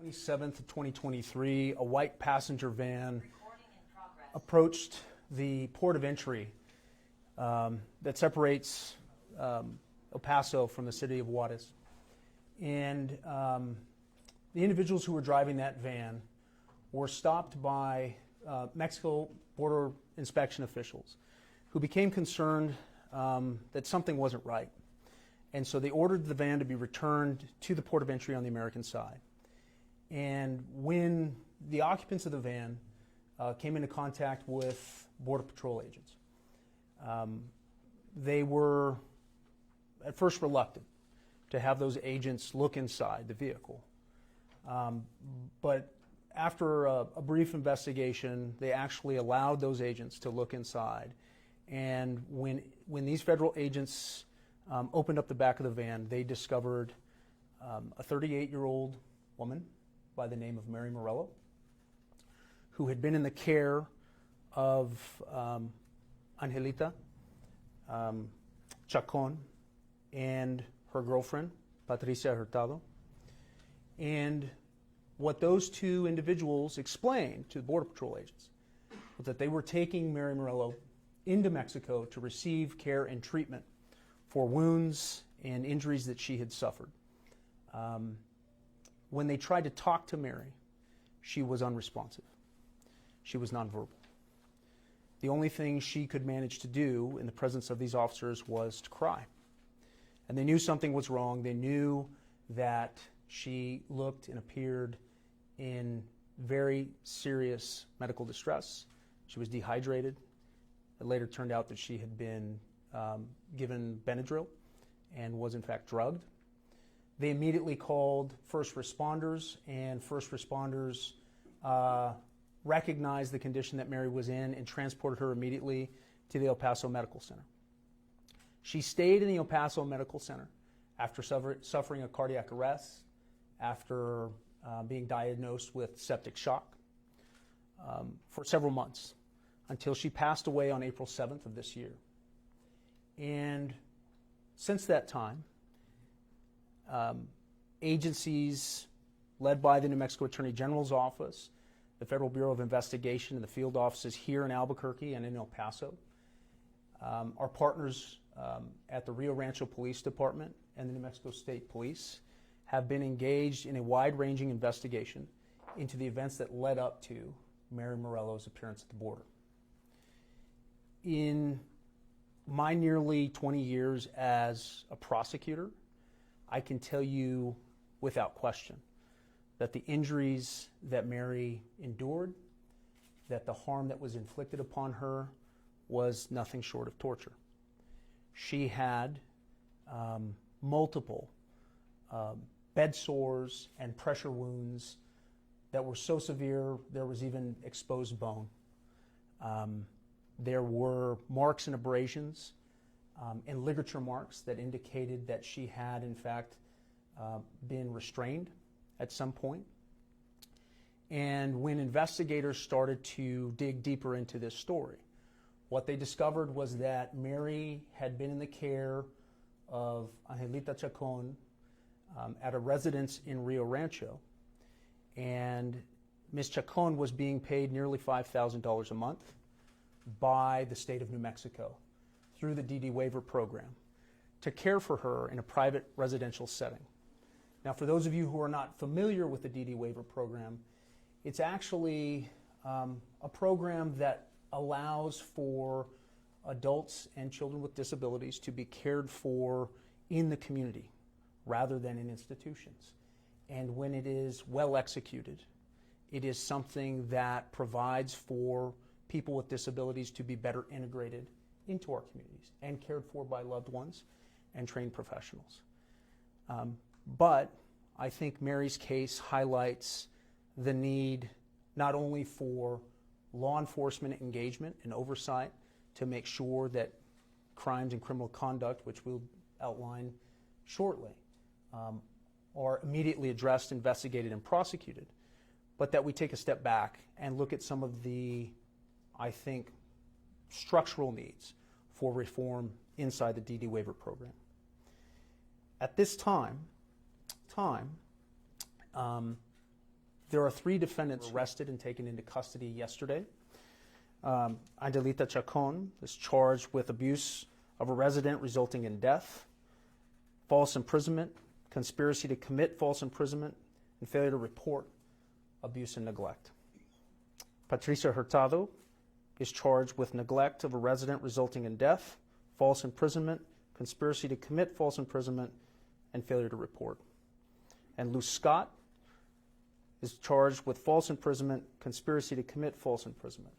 27th of 2023, a white passenger van approached the port of entry that separates El Paso from the city of Juarez. And the individuals who were driving that van were stopped by Mexico border inspection officials who became concerned that something wasn't right. And so they ordered the van to be returned to the port of entry on the American side. And when the occupants of the van came into contact with Border Patrol agents, they were at first reluctant to have those agents look inside the vehicle. But after a brief investigation, they actually allowed those agents to look inside. And when these federal agents opened up the back of the van, they discovered a 38-year-old woman by the name of Mary Morello, who had been in the care of Angelita, Chacon, and her girlfriend, Patricia Hurtado. And what those two individuals explained to the Border Patrol agents was that they were taking Mary Morello into Mexico to receive care and treatment for wounds and injuries that she had suffered. When they tried to talk to Mary, she was unresponsive. She was nonverbal. The only thing she could manage to do in the presence of these officers was to cry. And they knew something was wrong. They knew that she looked and appeared in very serious medical distress. She was dehydrated. It later turned out that she had been given Benadryl and was in fact drugged. They immediately called first responders, and first responders recognized the condition that Mary was in and transported her immediately to the El Paso Medical Center. She stayed in the El Paso Medical Center after suffering a cardiac arrest, after being diagnosed with septic shock for several months, until she passed away on April 7th of this year. And since that time, agencies led by the New Mexico Attorney General's Office, the Federal Bureau of Investigation, and the field offices here in Albuquerque and in El Paso, our partners at the Rio Rancho Police Department and the New Mexico State Police have been engaged in a wide-ranging investigation into the events that led up to Mary Morello's appearance at the border. In my nearly 20 years as a prosecutor, I can tell you without question that the injuries that Mary endured, that the harm that was inflicted upon her was nothing short of torture. She had multiple bed sores and pressure wounds that were so severe there was even exposed bone. There were marks and abrasions and ligature marks that indicated that she had in fact been restrained at some point. And when investigators started to dig deeper into this story, what they discovered was that Mary had been in the care of Angelita Chacon at a residence in Rio Rancho, and Ms. Chacon was being paid nearly $5,000 a month by the state of New Mexico through the DD waiver program to care for her in a private residential setting. Now, for those of you who are not familiar with the DD waiver program, it's actually a program that allows for adults and children with disabilities to be cared for in the community rather than in institutions. And when it is well executed, it is something that provides for people with disabilities to be better integrated into our communities and cared for by loved ones and trained professionals. But I think Mary's case highlights the need not only for law enforcement engagement and oversight to make sure that crimes and criminal conduct, which we'll outline shortly, are immediately addressed, investigated, and prosecuted, but that we take a step back and look at some of the, I think, structural needs for reform inside the DD waiver program. At this time, There are 3 defendants arrested and taken into custody yesterday. Angelita Chacon is charged with abuse of a resident resulting in death, false imprisonment, conspiracy to commit false imprisonment, and failure to report abuse and neglect. Patricia Hurtado is charged with neglect of a resident resulting in death, false imprisonment, conspiracy to commit false imprisonment, and failure to report. And Luz Scott is charged with false imprisonment, conspiracy to commit false imprisonment.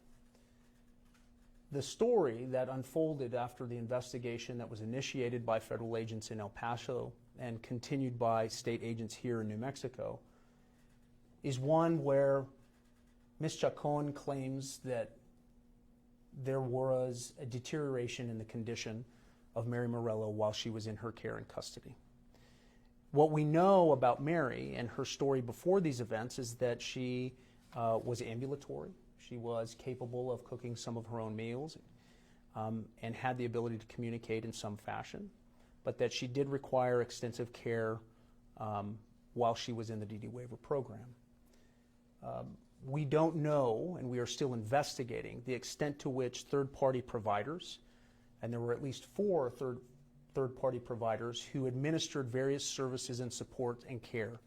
The story that unfolded after the investigation that was initiated by federal agents in El Paso and continued by state agents here in New Mexico is one where Ms. Chacon claims that there was a deterioration in the condition of Mary Morello while she was in her care and custody. What we know about Mary and her story before these events is that she was ambulatory. She was capable of cooking some of her own meals and had the ability to communicate in some fashion, but that she did require extensive care while she was in the DD waiver program. We don't know, and we are still investigating, the extent to which third-party providers, and there were at least 4 third-party providers who administered various services and support and care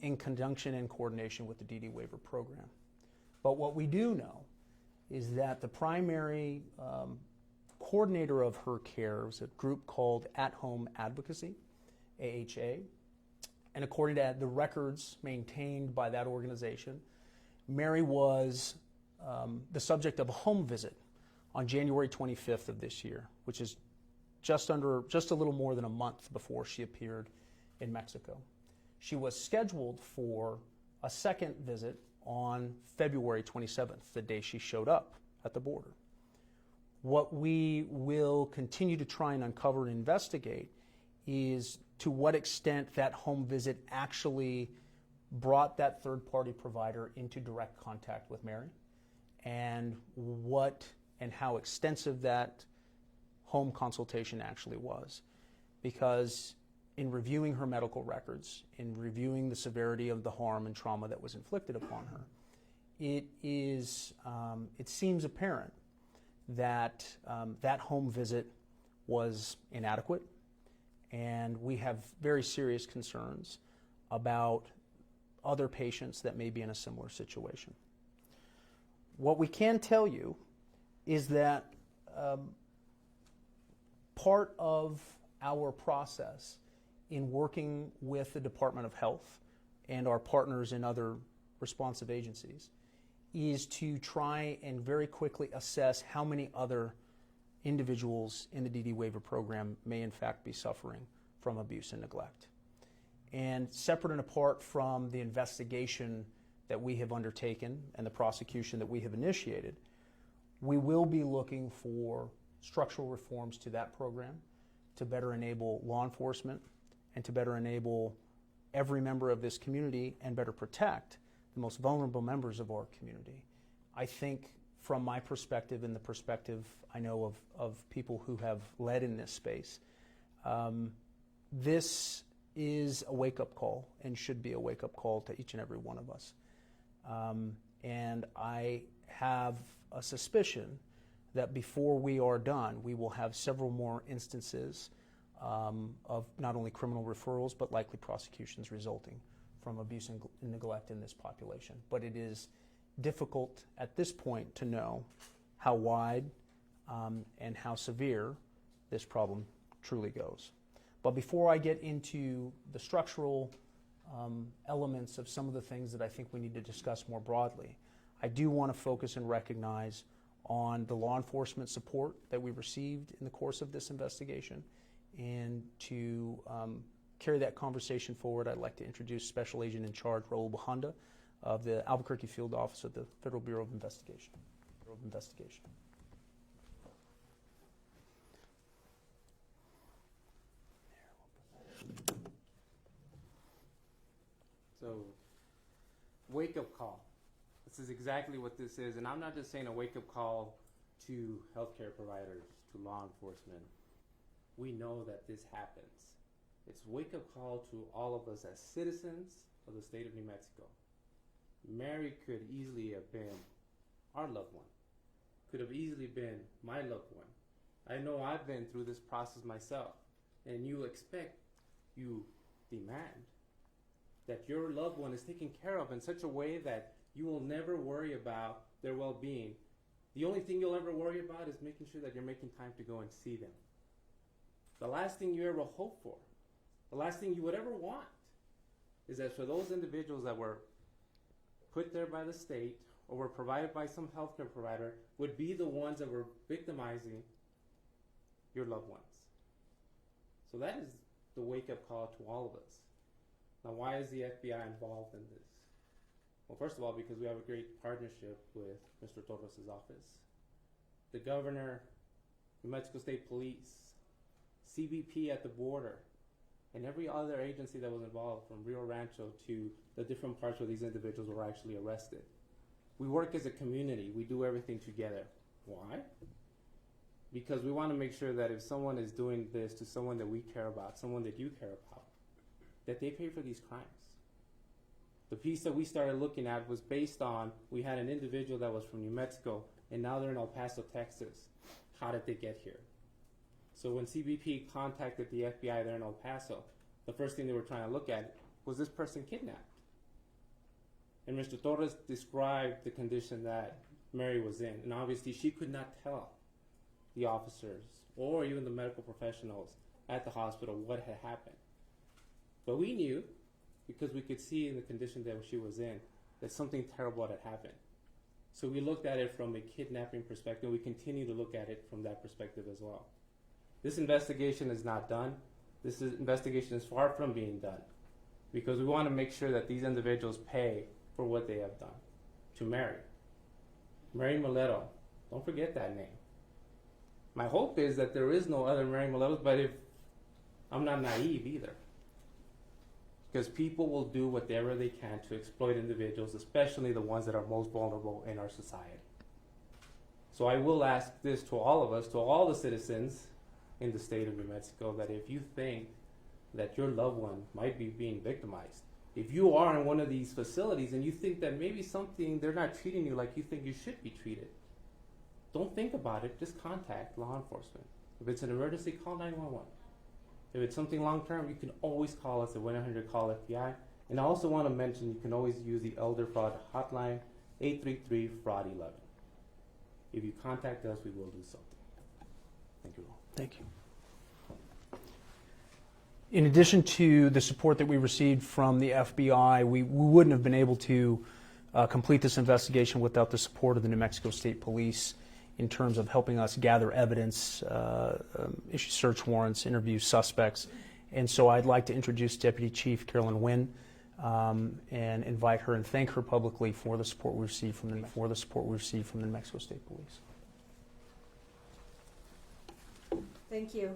in conjunction and coordination with the DD waiver program. But what we do know is that the primary coordinator of her care was a group called At Home Advocacy, AHA, and according to the records maintained by that organization, Mary was the subject of a home visit on January 25th of this year, which is just a little more than a month before she appeared in Mexico. She was scheduled for a second visit on February 27th, the day she showed up at the border. What we will continue to try and uncover and investigate is to what extent that home visit actually brought that third-party provider into direct contact with Mary, and what and how extensive that home consultation actually was. Because in reviewing her medical records, in reviewing the severity of the harm and trauma that was inflicted upon her, it seems apparent that that home visit was inadequate, and we have very serious concerns about other patients that may be in a similar situation. What we can tell you is that part of our process in working with the Department of Health and our partners in other responsive agencies is to try and very quickly assess how many other individuals in the DD waiver program may in fact be suffering from abuse and neglect. And separate and apart from the investigation that we have undertaken and the prosecution that we have initiated, we will be looking for structural reforms to that program to better enable law enforcement and to better enable every member of this community and better protect the most vulnerable members of our community. I think from my perspective and the perspective I know of people who have led in this space, this is a wake-up call and should be a wake-up call to each and every one of us. And I have a suspicion that before we are done, we will have several more instances of not only criminal referrals, but likely prosecutions resulting from abuse and neglect in this population. But it is difficult at this point to know how wide and how severe this problem truly goes. But before I get into the structural elements of some of the things that I think we need to discuss more broadly, I do want to focus and recognize on the law enforcement support that we received in the course of this investigation. And to carry that conversation forward, I'd like to introduce Special Agent in Charge Raúl Torrez of the Albuquerque Field Office of the Federal Bureau of Investigation. So, wake-up call. This is exactly what this is, and I'm not just saying a wake-up call to healthcare providers, to law enforcement. We know that this happens. It's a wake-up call to all of us as citizens of the state of New Mexico. Mary could easily have been our loved one, could have easily been my loved one. I know I've been through this process myself, and you demand that your loved one is taken care of in such a way that you will never worry about their well-being. The only thing you'll ever worry about is making sure that you're making time to go and see them. The last thing you ever hope for, the last thing you would ever want, is that for those individuals that were put there by the state or were provided by some healthcare provider would be the ones that were victimizing your loved ones. So that is the wake-up call to all of us. Now, why is the FBI involved in this? Well, first of all, because we have a great partnership with Mr. Torres' office, the governor, New Mexico State Police, CBP at the border, and every other agency that was involved, from Rio Rancho to the different parts where these individuals were actually arrested. We work as a community. We do everything together. Why? Because we want to make sure that if someone is doing this to someone that we care about, someone that you care about, that they pay for these crimes. The piece that we started looking at was based on, we had an individual that was from New Mexico, and now they're in El Paso, Texas. How did they get here? So when CBP contacted the FBI there in El Paso, the first thing they were trying to look at was this person kidnapped. And Mr. Torres described the condition that Mary was in, and obviously she could not tell the officers or even the medical professionals at the hospital what had happened. But we knew, because we could see in the condition that she was in, that something terrible had happened. So we looked at it from a kidnapping perspective. We continue to look at it from that perspective as well. This investigation is not done. Investigation is far from being done, because we want to make sure that these individuals pay for what they have done to Mary. Mary Mileto, don't forget that name. My hope is that there is no other Mary Miletos, but if I'm not naive either. Because people will do whatever they can to exploit individuals, especially the ones that are most vulnerable in our society. So I will ask this to all of us, to all the citizens in the state of New Mexico, that if you think that your loved one might be being victimized, if you are in one of these facilities and you think that maybe they're not treating you like you think you should be treated, don't think about it, just contact law enforcement. If it's an emergency, call 911. If it's something long-term, you can always call us at 1-800-CALL-FBI. And I also want to mention you can always use the Elder Fraud Hotline, 833-FRAUD-11. If you contact us, we will do something. Thank you all. Thank you. In addition to the support that we received from the FBI, we wouldn't have been able to complete this investigation without the support of the New Mexico State Police in terms of helping us gather evidence, issue search warrants, interview suspects. And so I'd like to introduce Deputy Chief Carolyn Wynn and invite her and thank her publicly for the support we received from the New Mexico State Police. Thank you.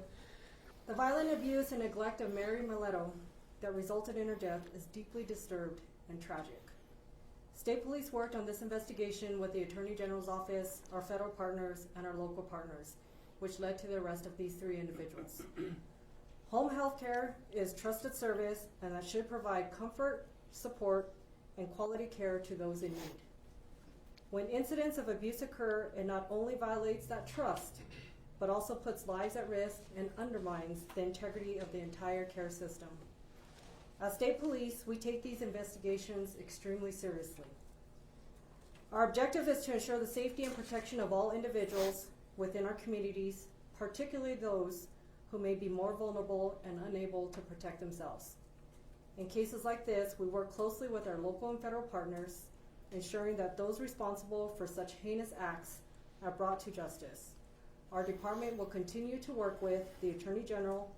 The violent abuse and neglect of Mary Mileto that resulted in her death is deeply disturbed and tragic. State Police worked on this investigation with the Attorney General's office, our federal partners, and our local partners, which led to the arrest of these 3 individuals. Home health care is trusted service, and that should provide comfort, support, and quality care to those in need. When incidents of abuse occur, it not only violates that trust, but also puts lives at risk and undermines the integrity of the entire care system. As State Police, we take these investigations extremely seriously. Our objective is to ensure the safety and protection of all individuals within our communities, particularly those who may be more vulnerable and unable to protect themselves. In cases like this, we work closely with our local and federal partners, ensuring that those responsible for such heinous acts are brought to justice. Our department will continue to work with the Attorney General,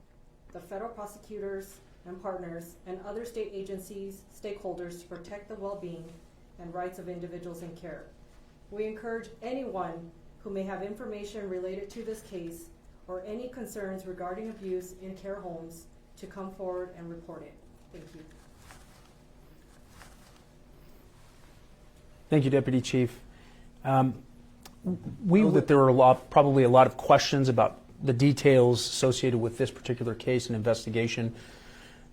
the federal prosecutors and partners, and other state agencies, stakeholders to protect the well-being and rights of individuals in care. We encourage anyone who may have information related to this case or any concerns regarding abuse in care homes to come forward and report it. Thank you. Thank you, Deputy Chief. We know that there are probably a lot of questions about the details associated with this particular case and investigation.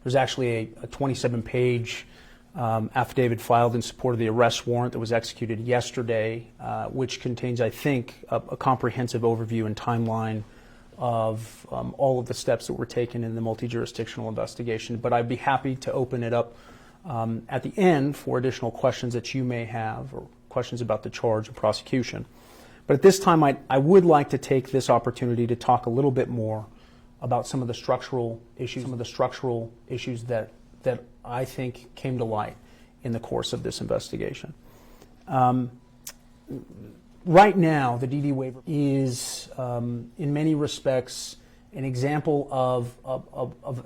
There's actually a 27-page affidavit filed in support of the arrest warrant that was executed yesterday, which contains, I think, a comprehensive overview and timeline of all of the steps that were taken in the multi-jurisdictional investigation. But I'd be happy to open it up at the end for additional questions that you may have, or questions about the charge and prosecution. But at this time, I would like to take this opportunity to talk a little bit more about some of the structural issues that I think came to light in the course of this investigation. Right now, the DD waiver is, in many respects, an example of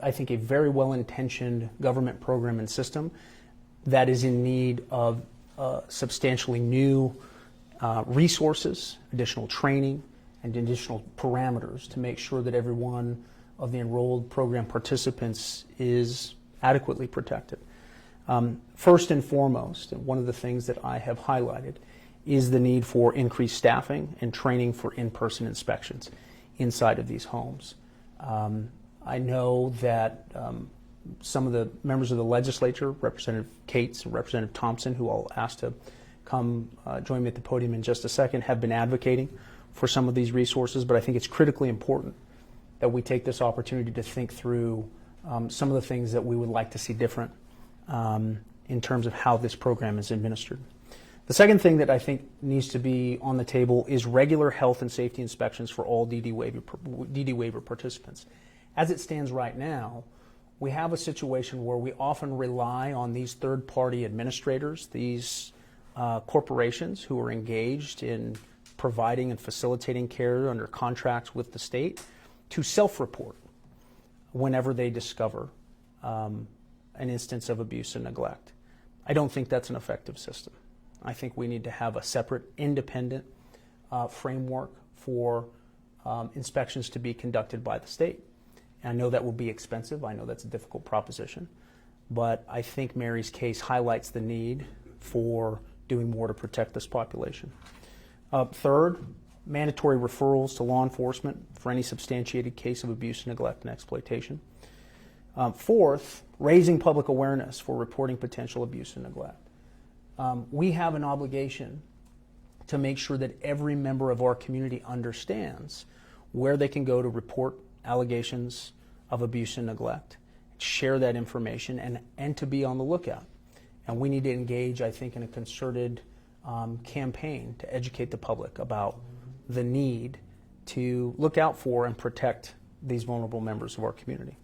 I think, a very well-intentioned government program and system that is in need of substantially new resources, additional training, and additional parameters to make sure that every one of the enrolled program participants is adequately protected. First and foremost, and one of the things that I have highlighted, is the need for increased staffing and training for in-person inspections inside of these homes. I know that some of the members of the legislature, Representative Cates and Representative Thompson, who I'll ask to come join me at the podium in just a second, have been advocating for some of these resources, but I think it's critically important that we take this opportunity to think through some of the things that we would like to see different in terms of how this program is administered. The second thing that I think needs to be on the table is regular health and safety inspections for all DD waiver participants. As it stands right now, we have a situation where we often rely on these third-party administrators, these corporations who are engaged in providing and facilitating care under contracts with the state, to self-report whenever they discover an instance of abuse and neglect. I don't think that's an effective system. I think we need to have a separate, independent framework for inspections to be conducted by the state. And I know that will be expensive. I know that's a difficult proposition. But I think Mary's case highlights the need for doing more to protect this population. Third, mandatory referrals to law enforcement for any substantiated case of abuse, neglect, and exploitation. Fourth, raising public awareness for reporting potential abuse and neglect. We have an obligation to make sure that every member of our community understands where they can go to report allegations of abuse and neglect, share that information, and to be on the lookout. And we need to engage, I think, in a concerted campaign to educate the public about the need to look out for and protect these vulnerable members of our community.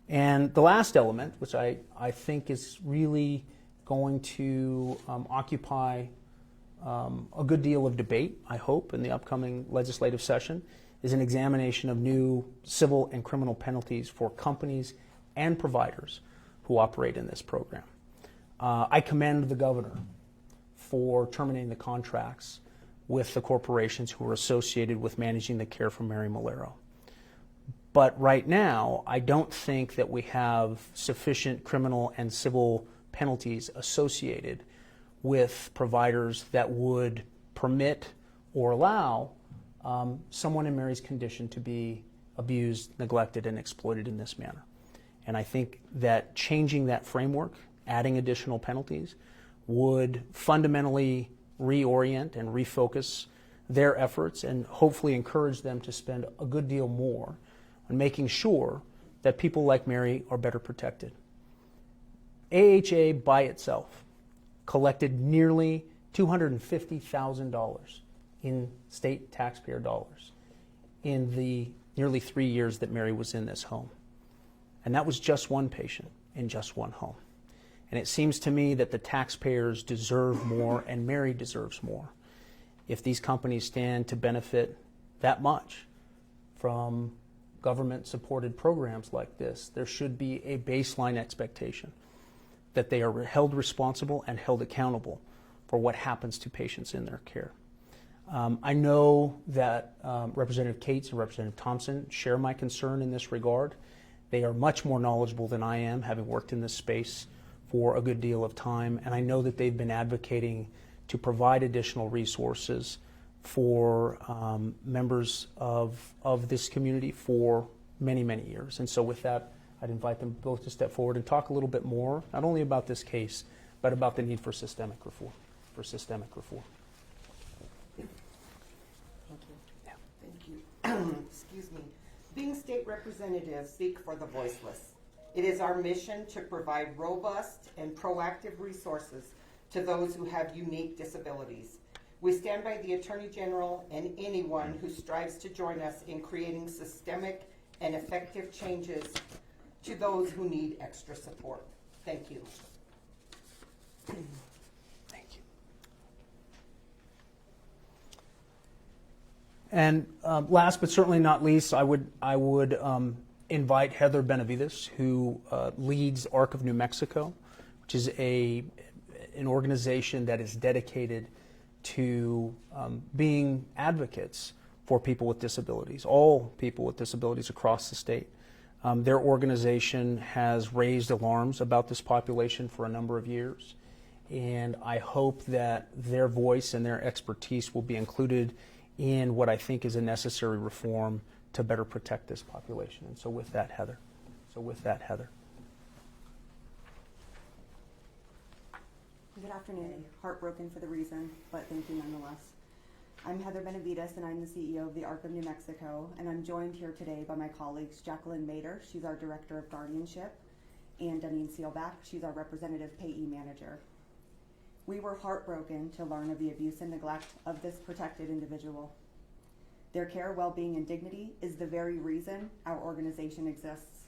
And the last element, which I think is really going to occupy a good deal of debate, I hope, in the upcoming legislative session, is an examination of new civil and criminal penalties for companies and providers who operate in this program. I commend the governor for terminating the contracts with the corporations who are associated with managing the care for Mary Malero. But right now, I don't think that we have sufficient criminal and civil penalties associated with providers that would permit or allow someone in Mary's condition to be abused, neglected, and exploited in this manner. And I think that changing that framework, adding additional penalties, would fundamentally reorient and refocus their efforts and hopefully encourage them to spend a good deal more on making sure that people like Mary are better protected. AHA by itself collected nearly $250,000 in state taxpayer dollars in the nearly 3 years that Mary was in this home. And that was just one patient in just one home. And it seems to me that the taxpayers deserve more and Mary deserves more. If these companies stand to benefit that much from government-supported programs like this, there should be a baseline expectation that they are held responsible and held accountable for what happens to patients in their care. I know that Representative Cates and Representative Thompson share my concern in this regard. They are much more knowledgeable than I am, having worked in this space for a good deal of time, and I know that they've been advocating to provide additional resources for members of this community for many, many years. And so with that, I'd invite them both to step forward and talk a little bit more, not only about this case, but about the need for systemic reform. Thank you. Yeah. Thank you. Excuse me. Being state representatives speak for the voiceless. It is our mission to provide robust and proactive resources to those who have unique disabilities. We stand by the Attorney General and anyone who strives to join us in creating systemic and effective changes to those who need extra support. Thank you. Thank you. And last but certainly not least, I would invite Heather Benavides, who leads ARC of New Mexico, which is an organization that is dedicated to being advocates for people with disabilities, all people with disabilities across the state. Their organization has raised alarms about this population for a number of years, and I hope that their voice and their expertise will be included in what I think is a necessary reform to better protect this population. And so with that, Heather. Good afternoon. Heartbroken for the reason, but thank you nonetheless. I'm Heather Benavides, and I'm the CEO of the ARC of New Mexico, and I'm joined here today by my colleagues Jacqueline Mader, she's our Director of Guardianship, and Deneen Seelbach, she's our Representative Payee Manager. We were heartbroken to learn of the abuse and neglect of this protected individual. Their care, well-being, and dignity is the very reason our organization exists.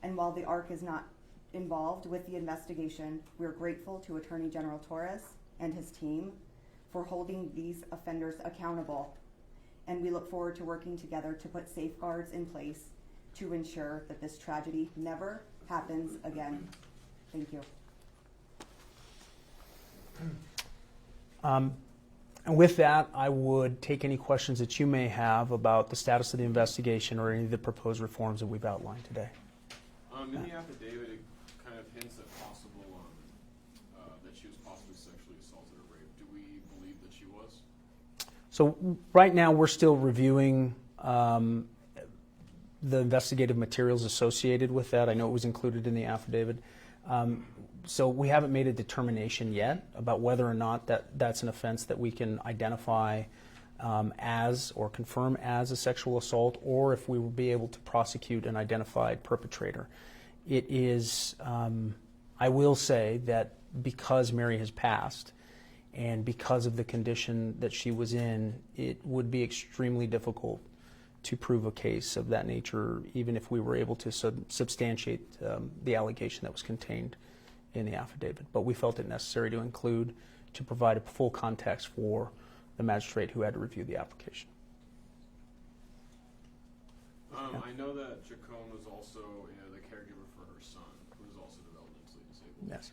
And while the ARC is not involved with the investigation, we're grateful to Attorney General Torrez and his team for holding these offenders accountable. And we look forward to working together to put safeguards in place to ensure that this tragedy never happens again. Thank you. And with that, I would take any questions that you may have about the status of the investigation or any of the proposed reforms that we've outlined today. In the affidavit, it kind of hints at possible that she was possibly sexually assaulted or raped. Do we believe that she was? So right now, we're still reviewing the investigative materials associated with that. I know it was included in the affidavit. So we haven't made a determination yet about whether or not that's an offense that we can identify as or confirm as a sexual assault, or if we will be able to prosecute an identified perpetrator. It is, I will say that because Mary has passed and because of the condition that she was in, it would be extremely difficult to prove a case of that nature, even if we were able to substantiate the allegation that was contained in the affidavit. But we felt it necessary to include, to provide a full context for the magistrate who had to review the application. I know that Chacon was also the caregiver for her son, who is also developmentally disabled. Yes.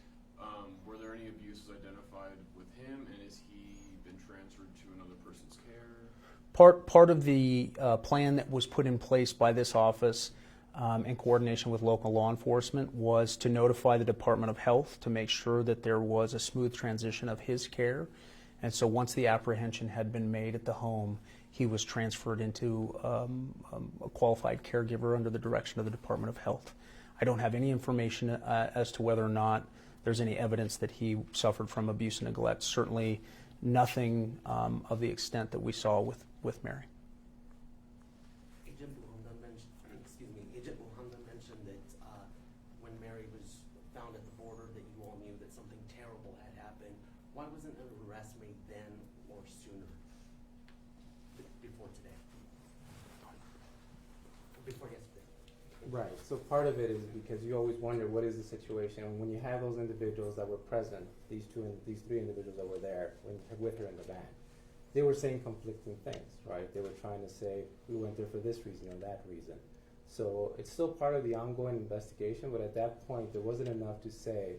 Were there any abuses identified with him, and has he been transferred to another person's care? Part of the plan that was put in place by this office in coordination with local law enforcement was to notify the Department of Health to make sure that there was a smooth transition of his care. And so once the apprehension had been made at the home, he was transferred into a qualified caregiver under the direction of the Department of Health. I don't have any information as to whether or not there's any evidence that he suffered from abuse and neglect. Certainly nothing of the extent that we saw with Mary. Agent Muhammad mentioned that when Mary was found at the border that you all knew that something terrible had happened. Why wasn't an arrest made then or sooner? Before today? Before yesterday? Right. So part of it is because you always wonder what is the situation, and when you have those individuals that were present, these three individuals that were there with her in the van, they were saying conflicting things, right? They were trying to say we went there for this reason or that reason. So it's still part of the ongoing investigation, but at that point there wasn't enough to say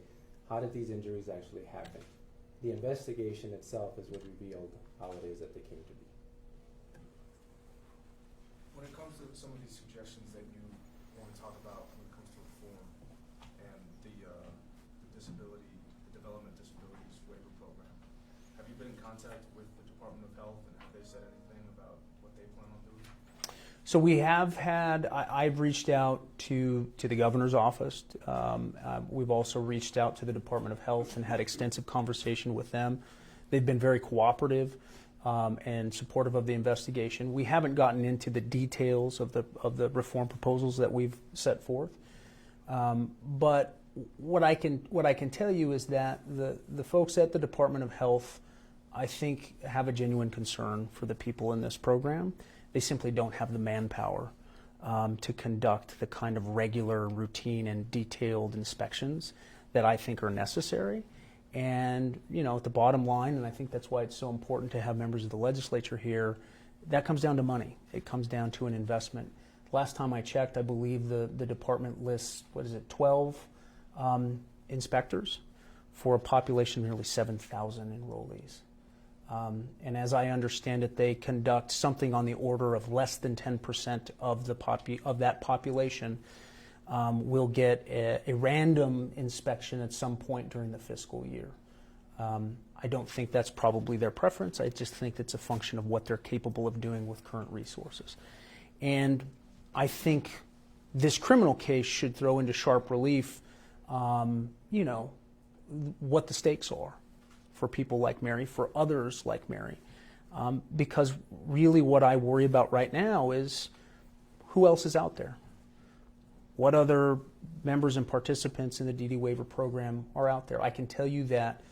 how did these injuries actually happen. The investigation itself is what revealed how it is that they came to be. When it comes to some of these suggestions that you want to talk about when it comes to reform and the development disabilities waiver program, have you been in contact with the Department of Health, and have they said anything about what they plan on doing? So we have had, I've reached out to the governor's office. We've also reached out to the Department of Health and had extensive conversation with them. They've been very cooperative and supportive of the investigation. We haven't gotten into the details of the reform proposals that we've set forth. But what I can tell you is that the folks at the Department of Health, I think, have a genuine concern for the people in this program. They simply don't have the manpower to conduct the kind of regular, routine, and detailed inspections that I think are necessary. And, you know, at the bottom line, and I think that's why it's so important to have members of the legislature here, that comes down to money. It comes down to an investment. Last time I checked, I believe the department lists, 12 inspectors for a population of nearly 7,000 enrollees. And as I understand it, they conduct something on the order of less than 10% of that population will get a random inspection at some point during the fiscal year. I don't think that's probably their preference. I just think it's a function of what they're capable of doing with current resources. And I think this criminal case should throw into sharp relief, you know, what the stakes are for people like Mary, for others like Mary. Because really what I worry about right now is who else is out there? What other members and participants in the DD waiver program are out there? I can tell you that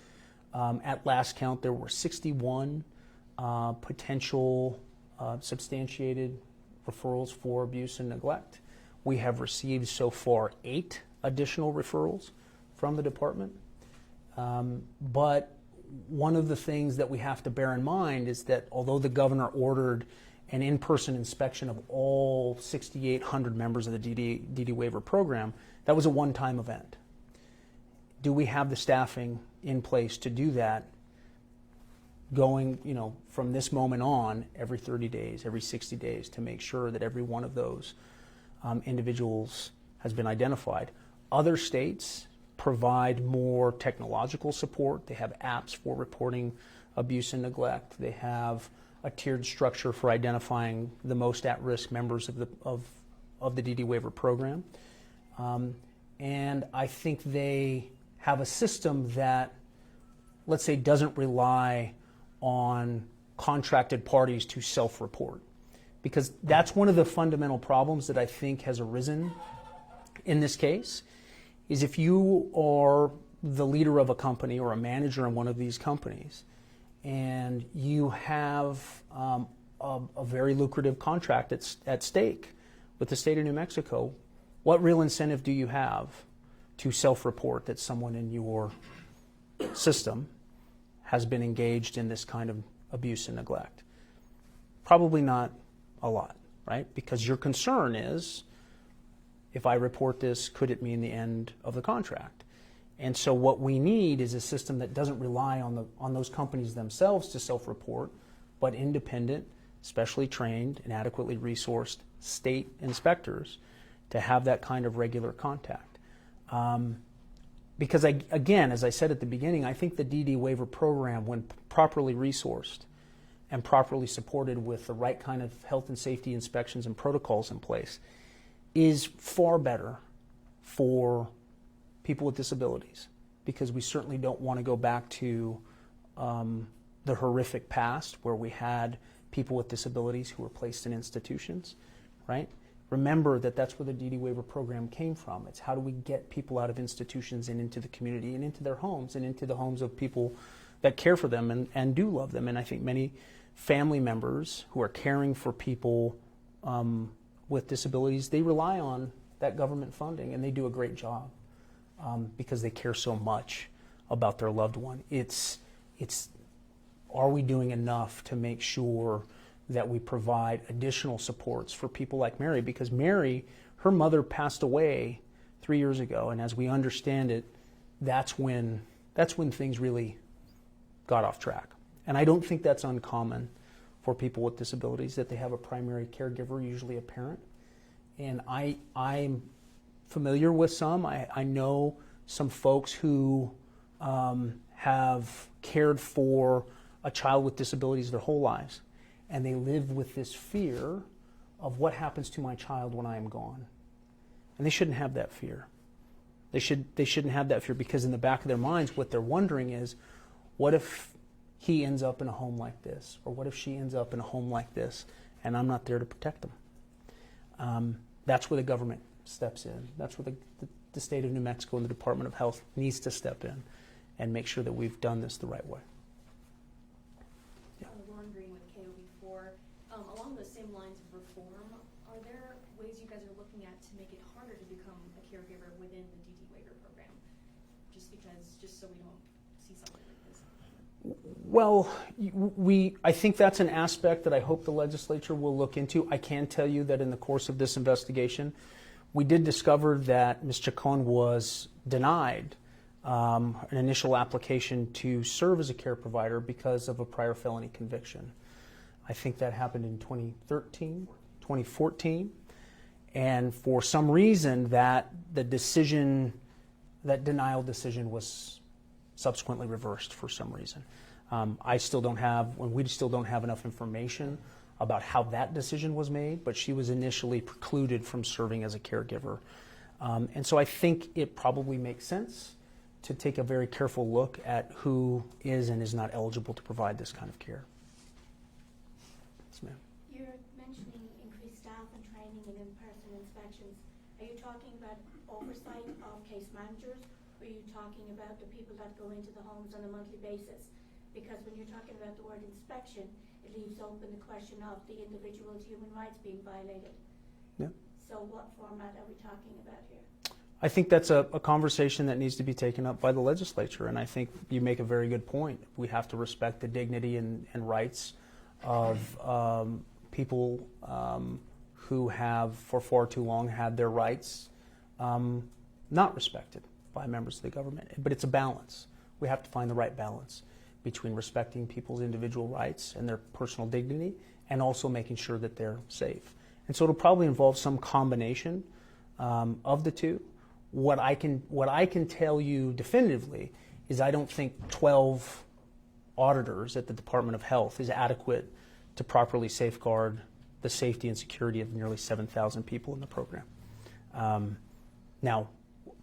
at last count there were 61 potential substantiated referrals for abuse and neglect. We have received so far 8 additional referrals from the department. But one of the things that we have to bear in mind is that although the governor ordered an in-person inspection of all 6,800 members of the DD waiver program, that was a one-time event. Do we have the staffing in place to do that going, you know, from this moment on every 30 days, every 60 days to make sure that every one of those individuals has been identified? Other states provide more technological support. They have apps for reporting abuse and neglect. They have a tiered structure for identifying the most at-risk members of the DD waiver program. And I think they have a system that, let's say, doesn't rely on contracted parties to self-report. Because that's one of the fundamental problems that I think has arisen in this case, is if you are the leader of a company or a manager in one of these companies and you have a very lucrative contract at stake with the state of New Mexico, what real incentive do you have to self-report that someone in your system has been engaged in this kind of abuse and neglect? Probably not a lot, right? Because your concern is, if I report this, could it mean the end of the contract? And so what we need is a system that doesn't rely on those companies themselves to self-report, but independent, specially trained, and adequately resourced state inspectors to have that kind of regular contact. Because again, as I said at the beginning, I think the DD waiver program, when properly resourced and properly supported with the right kind of health and safety inspections and protocols in place, is far better for people with disabilities, because we certainly don't want to go back to the horrific past where we had people with disabilities who were placed in institutions, right? Remember that that's where the DD waiver program came from. It's how do we get people out of institutions and into the community and into their homes and into the homes of people that care for them and do love them. And I think many family members who are caring for people with disabilities, they rely on that government funding, and they do a great job because they care so much about their loved one. It's are we doing enough to make sure that we provide additional supports for people like Mary? Because Mary, her mother passed away 3 years ago, and as we understand it, that's when things really got off track. And I don't think that's uncommon for people with disabilities, that they have a primary caregiver, usually a parent. And I'm familiar with some. I know some folks who have cared for a child with disabilities their whole lives, and they live with this fear of what happens to my child when I am gone. And they shouldn't have that fear. They shouldn't have that fear, because in the back of their minds, what they're wondering is, what if he ends up in a home like this? Or what if she ends up in a home like this and I'm not there to protect them? That's where the government steps in. That's where the state of New Mexico and the Department of Health needs to step in and make sure that we've done this the right way. Yeah. Lauren Green with KOB4. Along those same lines of reform, are there ways you guys are looking at to make it harder to become a caregiver within the DD waiver program? Just so we don't see something like this. Well, I think that's an aspect that I hope the legislature will look into. I can tell you that in the course of this investigation, we did discover that Ms. Chacon was denied an initial application to serve as a care provider because of a prior felony conviction. I think that happened in 2013, 2014. And for some reason, that denial decision was subsequently reversed for some reason. We still don't have enough information about how that decision was made, but she was initially precluded from serving as a caregiver. And so I think it probably makes sense to take a very careful look at who is and is not eligible to provide this kind of care. Yes, ma'am. You're mentioning increased staff and training and in-person inspections. Are you talking about oversight of case managers, or are you talking about the people that go into the homes on a monthly basis? Because when you're talking about the word inspection, it leaves open the question of the individual's human rights being violated. Yeah. So what format are we talking about here? I think that's a conversation that needs to be taken up by the legislature, and I think you make a very good point. We have to respect the dignity and rights of people who have for far too long had their rights not respected by members of the government. But it's a balance. We have to find the right balance between respecting people's individual rights and their personal dignity and also making sure that they're safe. And so it'll probably involve some combination of the two. What I can tell you definitively is I don't think 12 auditors at the Department of Health is adequate to properly safeguard the safety and security of nearly 7,000 people in the program. Now,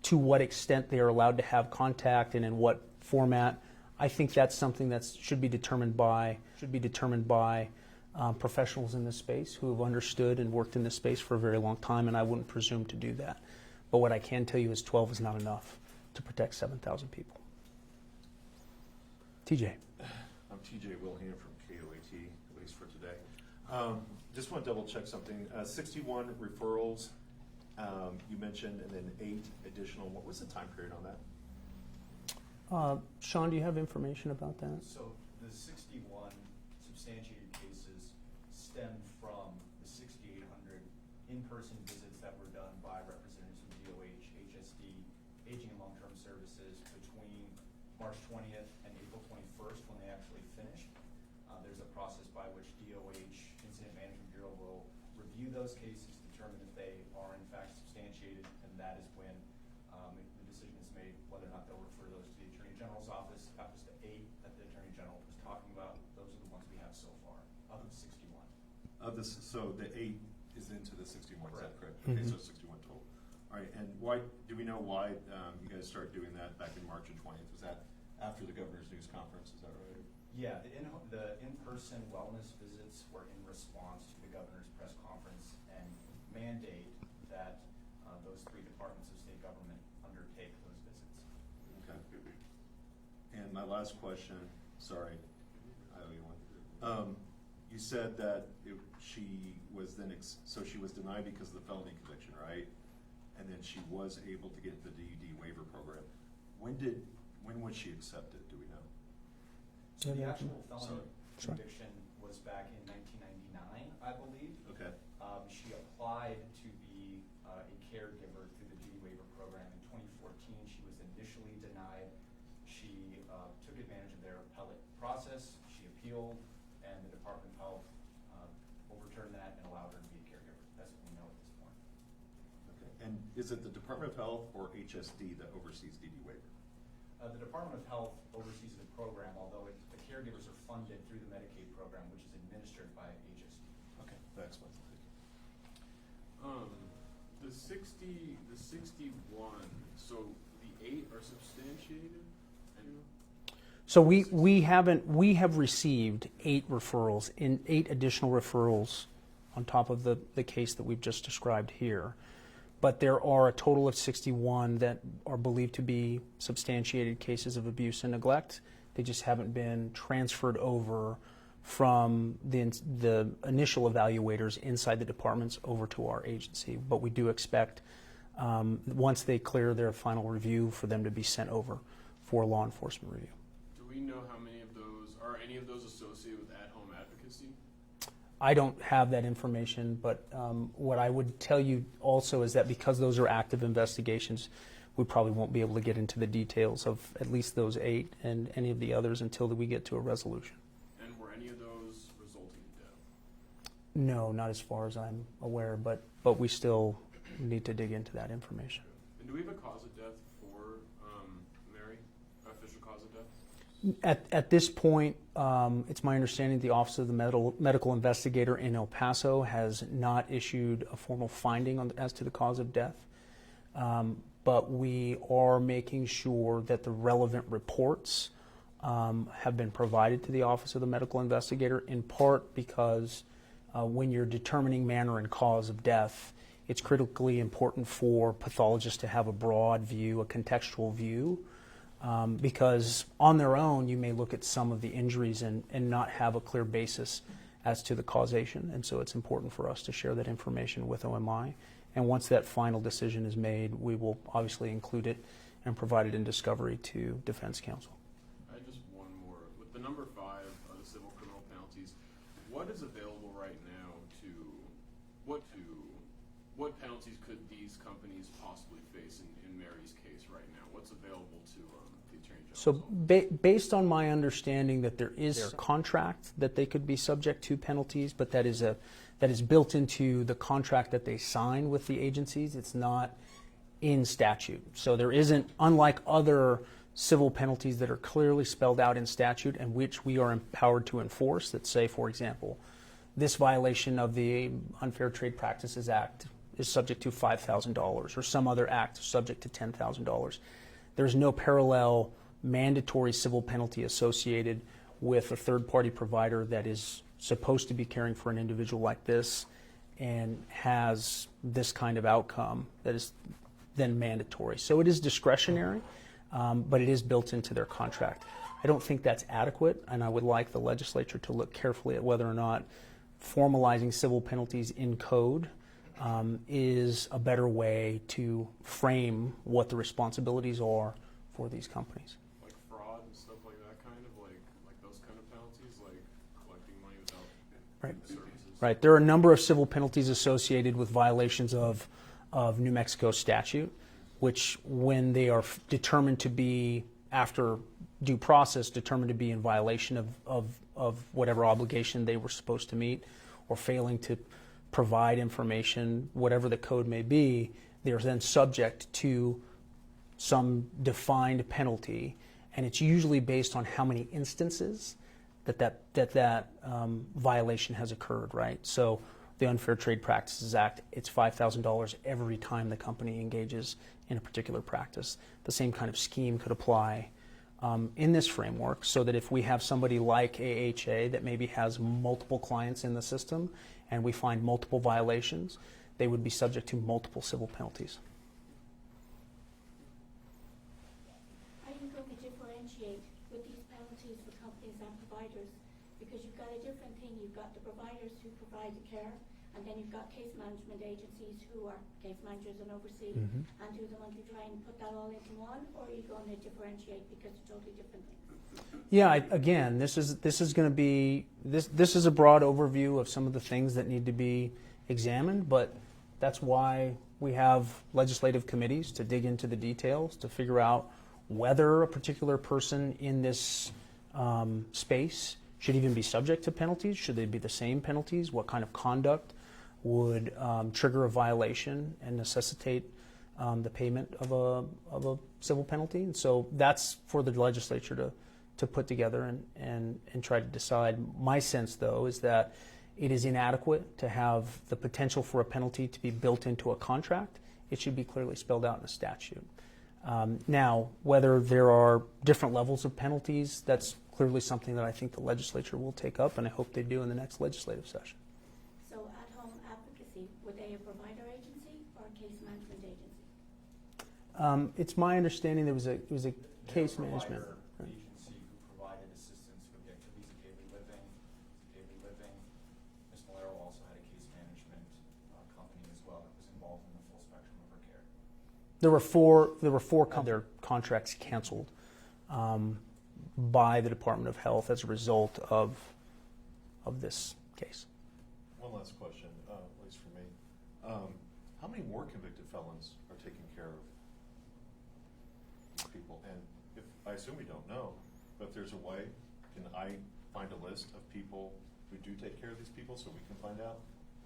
to what extent they are allowed to have contact and in what format, I think that's something that should be determined by professionals in this space who have understood and worked in this space for a very long time, and I wouldn't presume to do that. But what I can tell you is 12 is not enough to protect 7,000 people. TJ. I'm TJ Wilhelm from KOAT, at least for today. Just want to double check something. 61 referrals you mentioned, and then 8 additional. What was the time period on that? Sean, do you have information about that? So the 61 substantiated cases stem from the 6,800 in-person visits that were done by representatives from DOH, HSD, Aging and Long-Term Services between March 20th and April 21st when they actually finished. There's a process by which DOH, Incident Management Bureau, will review those cases, determine if they are in fact substantiated, and that is when the decision is made whether or not they'll refer those to the Attorney General's office. That was the 8 that the Attorney General was talking about. Those are the ones we have so far, of the 61. So the 8 is into the 61, is that correct? Mm-hmm. Okay, so 61 total. All right, and why do we know why you guys started doing that back in March and 20th? Was that after the Governor's News Conference, is that right? Yeah, the in-person wellness visits were in response to the Governor's press conference and mandate that those 3 departments of state government undertake those visits. Okay. And my last question, sorry, I owe you one. You said that she was then, so she was denied because of the felony conviction, right? And then she was able to get the DUD waiver program. When was she accepted, do we know? So the actual felony conviction was back in 1999, I believe. Okay. She applied to be a caregiver through the DUD waiver program in 2014. She was initially denied. She took advantage of their appellate process. She appealed, and the Department of Health overturned that and allowed her to be a caregiver. That's what we know at this point. Okay. And is it the Department of Health or HSD that oversees DD waiver? The Department of Health oversees the program, although the caregivers are funded through the Medicaid program, which is administered by HSD. Okay, that explains it. The 61, so the 8 are substantiated? So we have received 8 referrals, 8 additional referrals on top of the case that we've just described here. But there are a total of 61 that are believed to be substantiated cases of abuse and neglect. They just haven't been transferred over from the initial evaluators inside the departments over to our agency. But we do expect, once they clear their final review, for them to be sent over for law enforcement review. Do we know how many of those, are any of those associated with at-home advocacy? I don't have that information, but what I would tell you also is that because those are active investigations, we probably won't be able to get into the details of at least those 8 and any of the others until we get to a resolution. And were any of those resulting in death? No, not as far as I'm aware, but we still need to dig into that information. And do we have a cause of death for Mary? Official cause of death? At this point, it's my understanding the Office of the Medical Investigator in El Paso has not issued a formal finding as to the cause of death. But we are making sure that the relevant reports have been provided to the Office of the Medical Investigator, in part because when you're determining manner and cause of death, it's critically important for pathologists to have a broad view, a contextual view, because on their own you may look at some of the injuries and not have a clear basis as to the causation. And so it's important for us to share that information with OMI. And once that final decision is made, we will obviously include it and provide it in discovery to Defense Counsel. I had just one more. With the number 5, the civil criminal penalties, what is available right now what penalties could these companies possibly face in Mary's case right now? What's available to the Attorney General's So office? based on my understanding that there is a contract that they could be subject to penalties, but that is built into the contract that they sign with the agencies. It's not in statute. So there isn't, unlike other civil penalties that are clearly spelled out in statute and which we are empowered to enforce, that say, for example, this violation of the Unfair Trade Practices Act is subject to $5,000 or some other act subject to $10,000. There's no parallel mandatory civil penalty associated with a third-party provider that is supposed to be caring for an individual like this and has this kind of outcome that is then mandatory. So it is discretionary, but it is built into their contract. I don't think that's adequate, and I would like the legislature to look carefully at whether or not formalizing civil penalties in code is a better way to frame what the responsibilities are for these companies. Like fraud and stuff like that, kind of like those kind of penalties, like collecting money without services. Right. There are a number of civil penalties associated with violations of New Mexico statute, which when they are determined to be, after due process, determined to be in violation of whatever obligation they were supposed to meet, or failing to provide information, whatever the code may be, they're then subject to some defined penalty, and it's usually based on how many instances that violation has occurred, right? So the Unfair Trade Practices Act, it's $5,000 every time the company engages in a particular practice. The same kind of scheme could apply in this framework, so that if we have somebody like AHA that maybe has multiple clients in the system and we find multiple violations, they would be subject to multiple civil penalties. Are you going to differentiate with these penalties for companies and providers? Because you've got a different thing. You've got the providers who provide the care, and then you've got case management agencies who are case managers and oversee and do the monthly. Try and put that all into one, or are you going to differentiate because they're totally different things? Yeah, again, this is going to be this is a broad overview of some of the things that need to be examined, but that's why we have legislative committees to dig into the details to figure out whether a particular person in this space should even be subject to penalties. Should they be the same penalties? What kind of conduct would trigger a violation and necessitate the payment of a civil penalty? And so that's for the legislature to put together and try to decide. My sense, though, is that it is inadequate to have the potential for a penalty to be built into a contract. It should be clearly spelled out in a statute. Now, whether there are different levels of penalties, that's clearly something that I think the legislature will take up, and I hope they do in the next legislative session. So at-home advocacy, were they a provider agency or a case management agency? It's my understanding it was a case management. Provider agency who provided assistance with the activities of daily living. Ms. Malero also had a case management company as well that was involved in the full spectrum of her care. There were four their contracts canceled by the Department of Health as a result of this case. One last question, at least for me. How many more convicted felons are taking care of these people? And if I assume we don't know, but if there's a way, can I find a list of people who do take care of these people so we can find out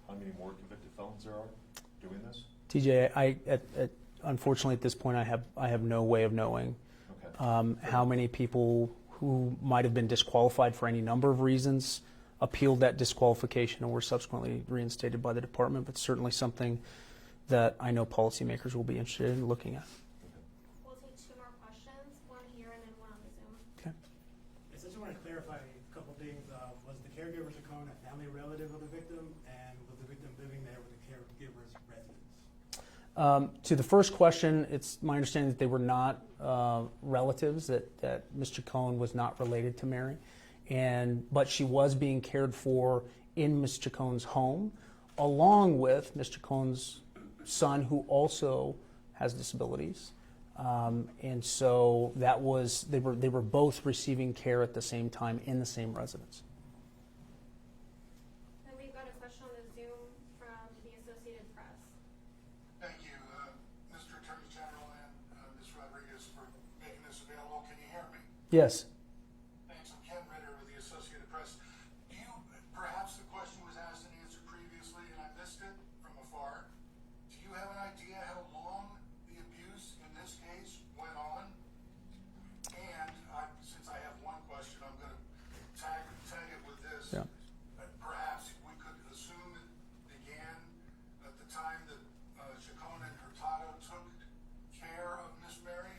how many more convicted felons there are doing this? TJ, unfortunately at this point I have no way of knowing how many people who might have been disqualified for any number of reasons appealed that disqualification and were subsequently reinstated by the department, but certainly something that I know policymakers will be interested in looking at. We'll take two more questions, one here and then one on the Zoom. Okay. Yes, I just want to clarify a couple things. Was the caregiver Chacon a family relative of the victim, and was the victim living there with the caregiver's residence? To the first question, it's my understanding that they were not relatives, that Ms. Chacon was not related to Mary, but she was being cared for in Ms. Chacon's home, along with Ms. Chacon's son, who also has disabilities. And so that was, they were both receiving care at the same time in the same residence. Then we've got a question on the Zoom from the Associated Press. Thank you, Mr. Attorney General and Ms. Rodriguez, for making this available. Can you hear me? Yes. Thanks. I'm Ken Ritter with the Associated Press. Perhaps the question was asked and answered previously and I missed it from afar. Do you have an idea how long the abuse in this case went on? And since I have one question, I'm going to tag it with this. Yeah. Perhaps we could assume it began at the time that Chacon and Hurtado took care of Miss Mary,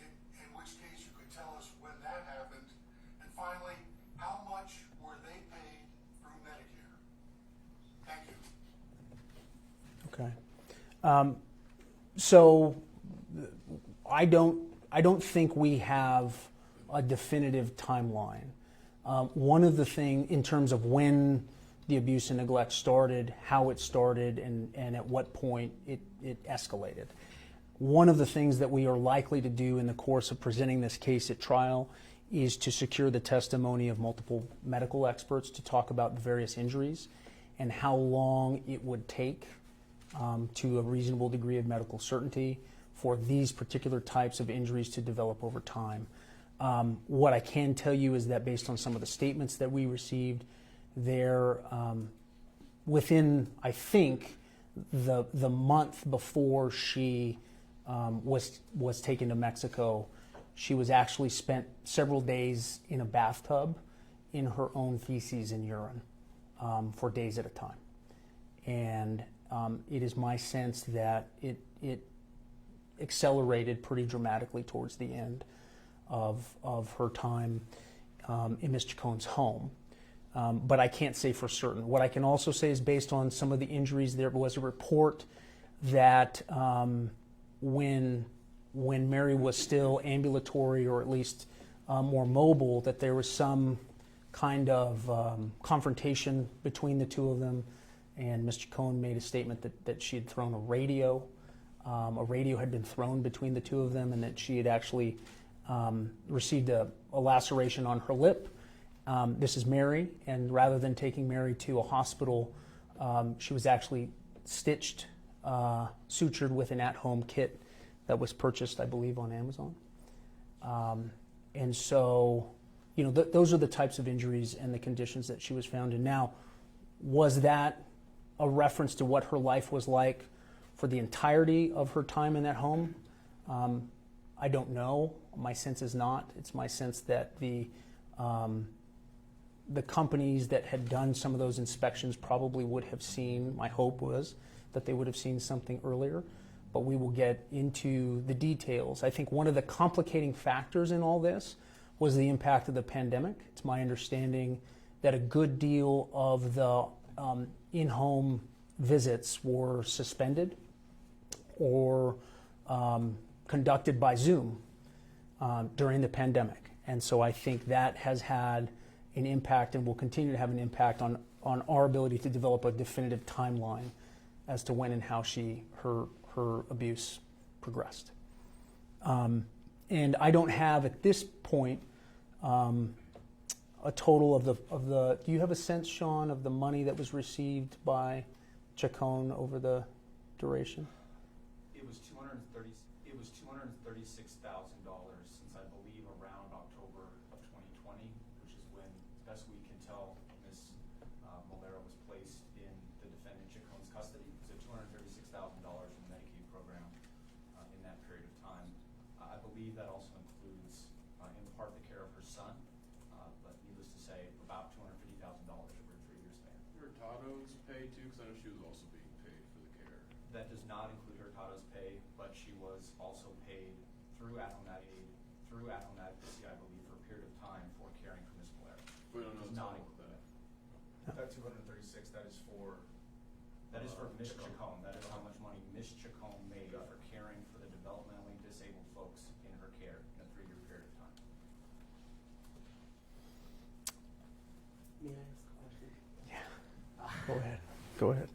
in which case you could tell us when that happened. And finally, how much were they paid through Medicare? Thank you. Okay. So I don't think we have a definitive timeline. One of the things in terms of when the abuse and neglect started, how it started, and at what point it escalated. One of the things that we are likely to do in the course of presenting this case at trial is to secure the testimony of multiple medical experts to talk about the various injuries and how long it would take to a reasonable degree of medical certainty for these particular types of injuries to develop over time. What I can tell you is that based on some of the statements that we received, there within, I think, the month before she was taken to Mexico, she was actually spent several days in a bathtub in her own feces and urine for days at a time. And it is my sense that it accelerated pretty dramatically towards the end of her time in Ms. Chacon's home. But I can't say for certain. What I can also say is based on some of the injuries, there was a report that when Mary was still ambulatory or at least more mobile, that there was some kind of confrontation between the two of them, and Mr. Chacon made a statement that she had thrown a radio. A radio had been thrown between the two of them, and that she had actually received a laceration on her lip. This is Mary, and rather than taking Mary to a hospital, she was actually stitched, sutured with an at-home kit that was purchased, I believe, on Amazon. And so, those are the types of injuries and the conditions that she was found in. Now, was that a reference to what her life was like for the entirety of her time in that home? I don't know. My sense is not. It's my sense that the companies that had done some of those inspections probably would have seen, my hope was that they would have seen something earlier, but we will get into the details. I think one of the complicating factors in all this was the impact of the pandemic. It's my understanding that a good deal of the in-home visits were suspended or conducted by Zoom during the pandemic. And so I think that has had an impact and will continue to have an impact on our ability to develop a definitive timeline as to when and how her abuse progressed. And I don't have at this point a total of the. Do you have a sense, Sean, of the money that was received by Chacon over the duration? It was $236,000 since I believe around October of 2020, which is when, as best we can tell, Ms. Molero was placed in the defendant Chacon's custody. So $236,000 in the Medicaid program in that period of time. I believe that also includes, in part, the care of her son, but needless to say, about $250,000 over a 3-year span. Hurtado's pay too, because I know she was also being paid for the care. That does not include Hurtado's pay, but she was also paid through at-home advocacy, I believe, for a period of time for caring for Ms. Molero. We don't know Does the not total of include that. That 236, that is for. That is for Ms. Chacon. Chacon. That is how much money Ms. Chacon made for caring for the developmentally disabled folks in her care in a 3-year period of time. May I ask a question? Go ahead. Go ahead.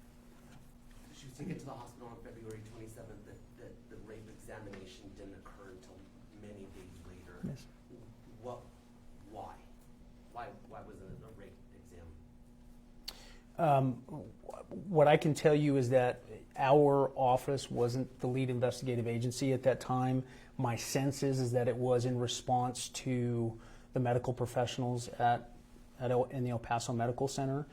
She was taken to the hospital on February 27th. The rape examination didn't occur until many days later. Yes. Why? Why wasn't it a rape exam? What I can tell you is that our office wasn't the lead investigative agency at that time. My sense is that it was in response to the medical professionals in the El Paso Medical Center.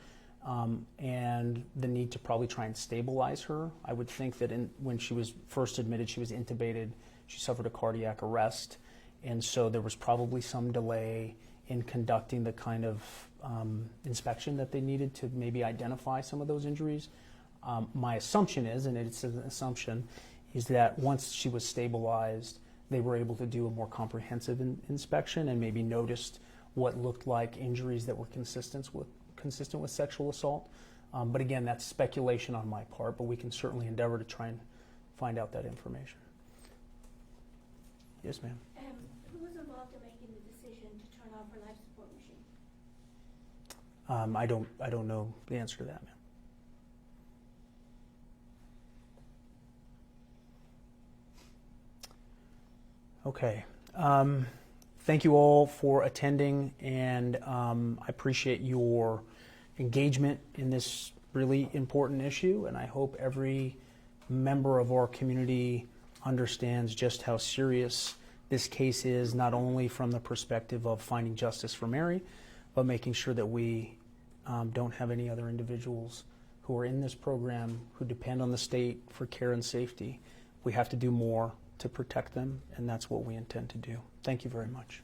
And the need to probably try and stabilize her. I would think that when she was first admitted, she was intubated, she suffered a cardiac arrest, and so there was probably some delay in conducting the kind of inspection that they needed to maybe identify some of those injuries. My assumption is, and it's an assumption, is that once she was stabilized, they were able to do a more comprehensive inspection and maybe noticed what looked like injuries that were consistent with sexual assault. But again, that's speculation on my part, but we can certainly endeavor to try and find out that information. Yes, ma'am. Who was involved in making the decision to turn off her life support machine? I don't know the answer to that, ma'am. Okay. Thank you all for attending, and I appreciate your engagement in this really important issue, and I hope every member of our community understands just how serious this case is, not only from the perspective of finding justice for Mary, but making sure that we don't have any other individuals who are in this program who depend on the state for care and safety. We have to do more to protect them, and that's what we intend to do. Thank you very much.